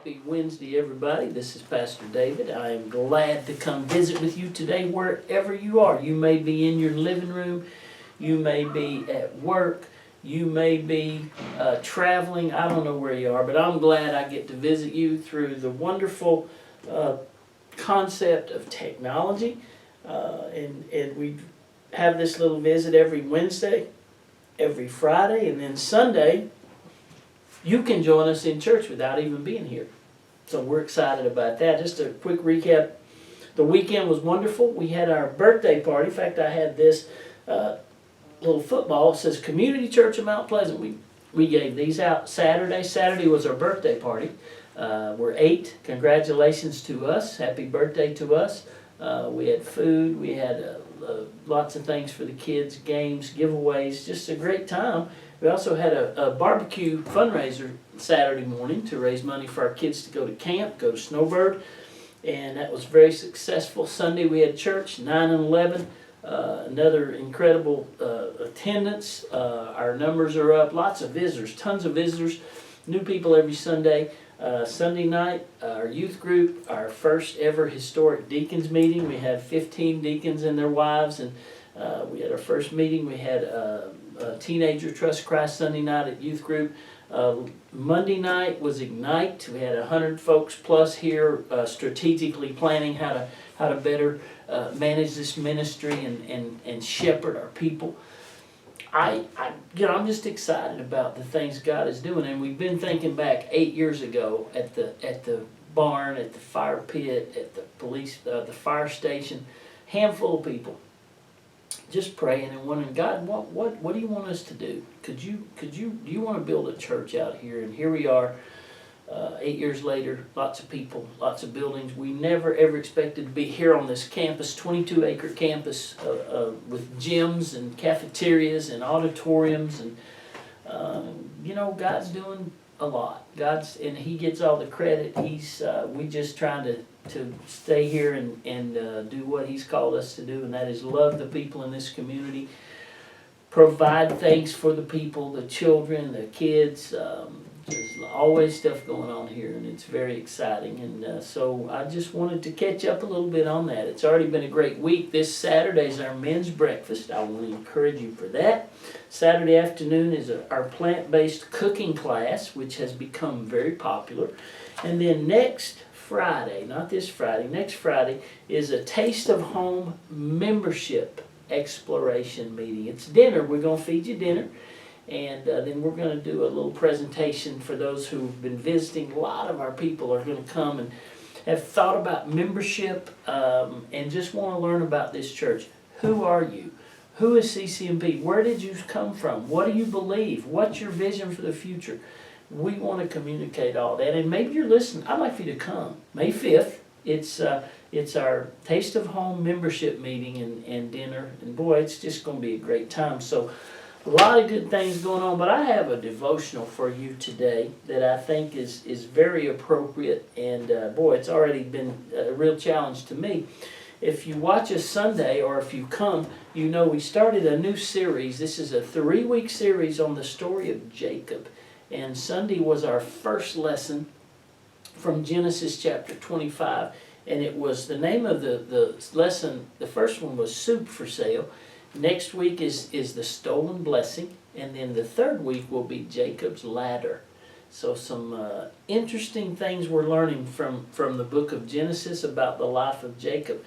Happy Wednesday, everybody. This is Pastor David. I am glad to come visit with you today wherever you are. You may be in your living room, you may be at work, you may be traveling. I don't know where you are, but I'm glad I get to visit you through the wonderful concept of technology. And we have this little visit every Wednesday, every Friday, and then Sunday you can join us in church without even being here. So we're excited about that. Just a quick recap. The weekend was wonderful. We had our birthday party. In fact, I had this little football. It says Community Church of Mount Pleasant. We gave these out Saturday. Saturday was our birthday party. We're 8. Congratulations to us. Happy birthday to us. We had food. We had lots of things for the kids, games, giveaways. Just a great time. We also had a barbecue fundraiser Saturday morning to raise money for our kids to go to camp, go to Snowbird, and that was very successful. Sunday we had church, 9 and 11, another incredible attendance. Our numbers are up, lots of visitors, tons of visitors, new people every Sunday. Sunday night, our youth group, our first ever historic deacons meeting. We had 15 deacons and their wives, and we had our first meeting. We had Teenager Trust Christ Sunday night at youth group. Monday night was Ignite. We had 100 folks plus here strategically planning how to better manage this ministry and shepherd our people. I'm just excited about the things God is doing, and we've been thinking back 8 years ago at the barn, at the fire pit, at the police, the fire station, handful of people, just praying and wondering, God, what do you want us to do? Do you want to build a church out here? And here we are, 8 years later, lots of people, lots of buildings. We never ever expected to be here on this campus, 22-acre campus with gyms and cafeterias and auditoriums, and God's doing a lot. And He gets all the credit. We just trying to stay here and do what He's called us to do, and that is love the people in this community, provide things for the people, the children, the kids. There's always stuff going on here, and it's very exciting. And so I just wanted to catch up a little bit on that. It's already been a great week. This Saturday is our men's breakfast. I want to encourage you for that. Saturday afternoon is our plant-based cooking class, which has become very popular. And then next Friday, not this Friday, next Friday is a Taste of Home membership exploration meeting. It's dinner. We're going to feed you dinner. And then we're going to do a little presentation for those who've been visiting. A lot of our people are going to come and have thought about membership and just want to learn about this church. Who are you? Who is CCMP? Where did you come from? What do you believe? What's your vision for the future? We want to communicate all that. And maybe you're listening. I'd like for you to come. May 5th. It's our Taste of Home membership meeting and dinner. And boy, it's just going to be a great time. So a lot of good things going on, but I have a devotional for you today that I think is very appropriate, and boy, it's already been a real challenge to me. If you watch us Sunday, or if you come, you know we started a new series. This is a 3-week series on the story of Jacob, and Sunday was our first lesson from Genesis chapter 25, and it was the name of the lesson. The first one was Soup for Sale. Next week is the stolen blessing, and then the third week will be Jacob's ladder. So some interesting things we're learning from the book of Genesis about the life of Jacob.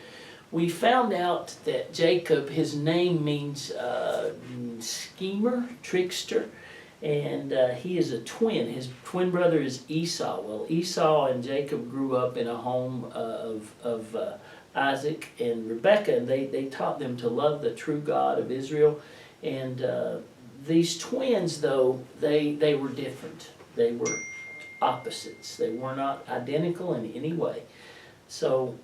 We found out that Jacob, his name means schemer, trickster, and he is a twin. His twin brother is Esau. Well, Esau and Jacob grew up in a home of Isaac and Rebekah, and they taught them to love the true God of Israel. And these twins, though, they were different. They were opposites. They were not identical in any way. So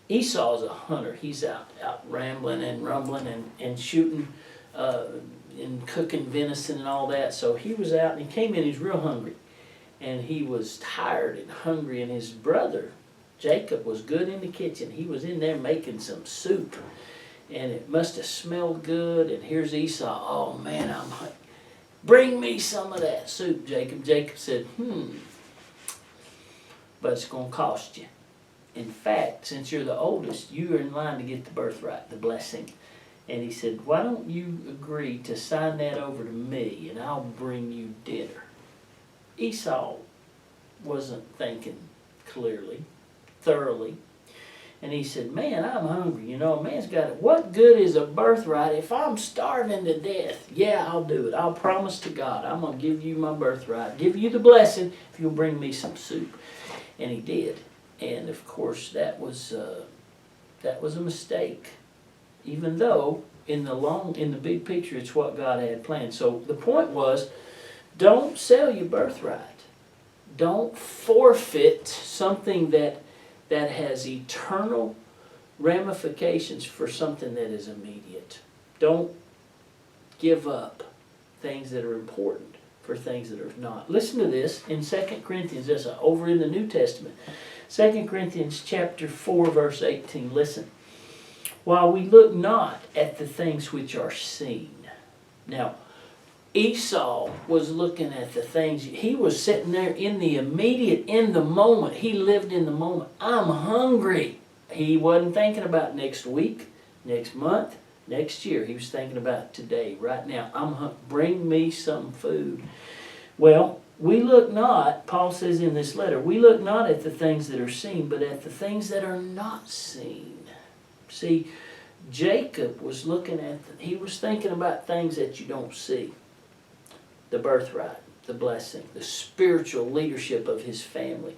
Esau is a hunter. He's out rambling and rumbling and shooting and cooking venison and all that. So he was out, and he came in, he's real hungry. And he was tired and hungry, and his brother Jacob was good in the kitchen. He was in there making some soup, and it must have smelled good. And here's Esau. Oh man, I'm hungry. Bring me some of that soup, Jacob. Jacob said, but it's going to cost you. In fact, since you're the oldest, you are in line to get the birthright, the blessing. And he said, why don't you agree to sign that over to me, and I'll bring you dinner. Esau wasn't thinking clearly, thoroughly. And he said, man, I'm hungry. You know, a man's got it. What good is a birthright if I'm starving to death? Yeah, I'll do it. I'll promise to God, I'm going to give you my birthright, give you the blessing if you'll bring me some soup. And he did. And of course, that was a mistake. Even though in the big picture, it's what God had planned. So the point was, don't sell your birthright. Don't forfeit something that has eternal ramifications for something that is immediate. Don't give up things that are important for things that are not. Listen to this in 2 Corinthians, this over in the New Testament. 2 Corinthians chapter 4, verse 18. Listen. While we look not at the things which are seen. Now, Esau was looking at the things, he was sitting there in the immediate, in the moment. He lived in the moment. I'm hungry. He wasn't thinking about next week, next month, next year. He was thinking about today, right now. Bring me some food. Well, we look not, Paul says in this letter, we look not at the things that are seen, but at the things that are not seen. See, Jacob was looking at, he was thinking about things that you don't see. The birthright, the blessing, the spiritual leadership of his family.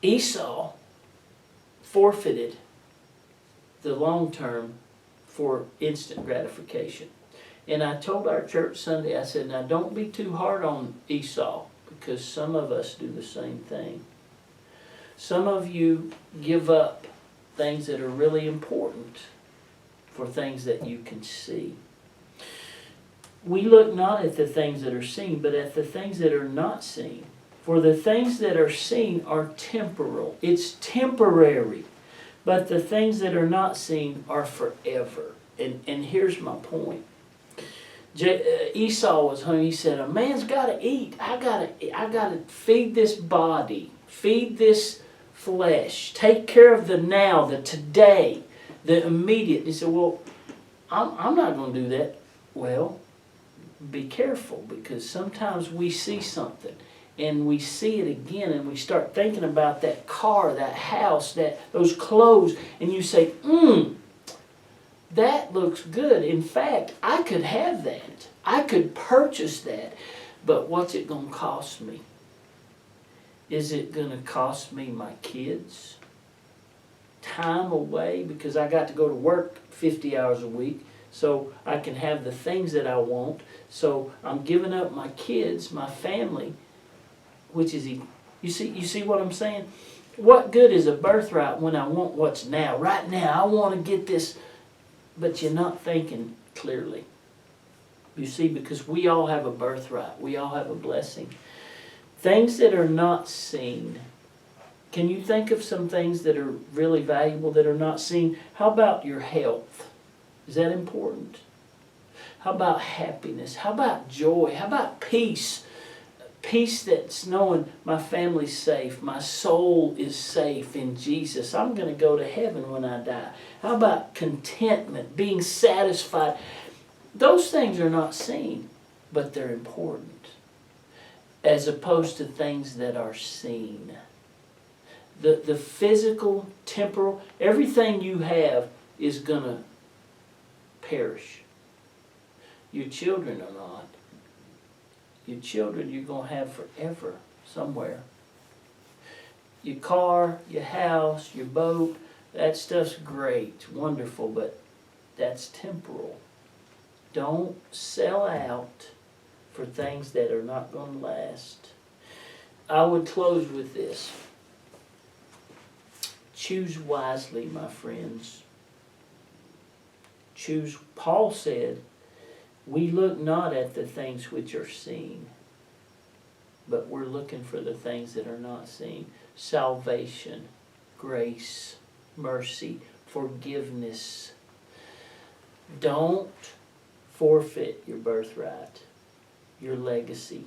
Esau forfeited the long term for instant gratification. And I told our church Sunday, I said, now don't be too hard on Esau, because some of us do the same thing. Some of you give up things that are really important for things that you can see. We look not at the things that are seen, but at the things that are not seen. For the things that are seen are temporal. It's temporary. But the things that are not seen are forever. And here's my point. Esau was hungry. He said, a man's got to eat. I gotta feed this body. Feed this flesh. Take care of the now, the today, the immediate. He said, well, I'm not going to do that. Well, be careful, because sometimes we see something and we see it again and we start thinking about that car, that house, those clothes, and you say, that looks good. In fact, I could have that. I could purchase that. But what's it going to cost me? Is it going to cost me my kids? Time away, because I got to go to work 50 hours a week so I can have the things that I want. So I'm giving up my kids, my family, which is, you see what I'm saying? What good is a birthright when I want what's now? Right now, I want to get this, but you're not thinking clearly. You see, because we all have a birthright. We all have a blessing. Things that are not seen. Can you think of some things that are really valuable that are not seen? How about your health? Is that important? How about happiness? How about joy? How about peace? Peace that's knowing my family's safe. My soul is safe in Jesus. I'm going to go to heaven when I die. How about contentment, being satisfied? Those things are not seen, but they're important, as opposed to things that are seen. The physical, temporal, everything you have is going to perish. Your children are not. Your children you're going to have forever somewhere. Your car, your house, your boat, that stuff's great, wonderful, but that's temporal. Don't sell out for things that are not going to last. I would close with this. Choose wisely, my friends. Choose. Paul said, we look not at the things which are seen, but we're looking for the things that are not seen. Salvation, grace, mercy, forgiveness. Don't forfeit your birthright, your legacy,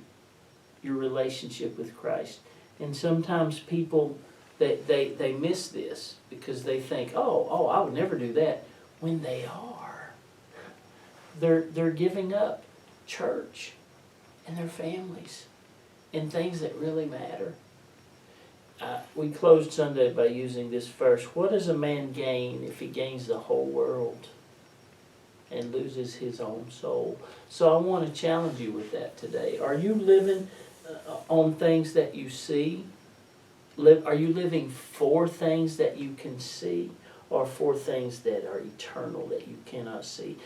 your relationship with Christ. And sometimes people, they miss this because they think, oh, I would never do that. When they are, they're giving up church and their families and things that really matter. We closed Sunday by using this verse. What does a man gain if he gains the whole world and loses his own soul? So I want to challenge you with that today. Are you living on things that you see? Are you living for things that you can see, or for things that are eternal that you cannot see?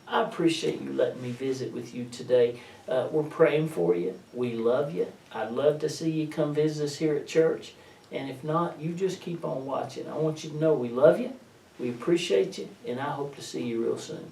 I appreciate you letting me visit with you today. We're praying for you. We love you. I'd love to see you come visit us here at church. And if not, you just keep on watching. I want you to know we love you, we appreciate you, and I hope to see you real soon.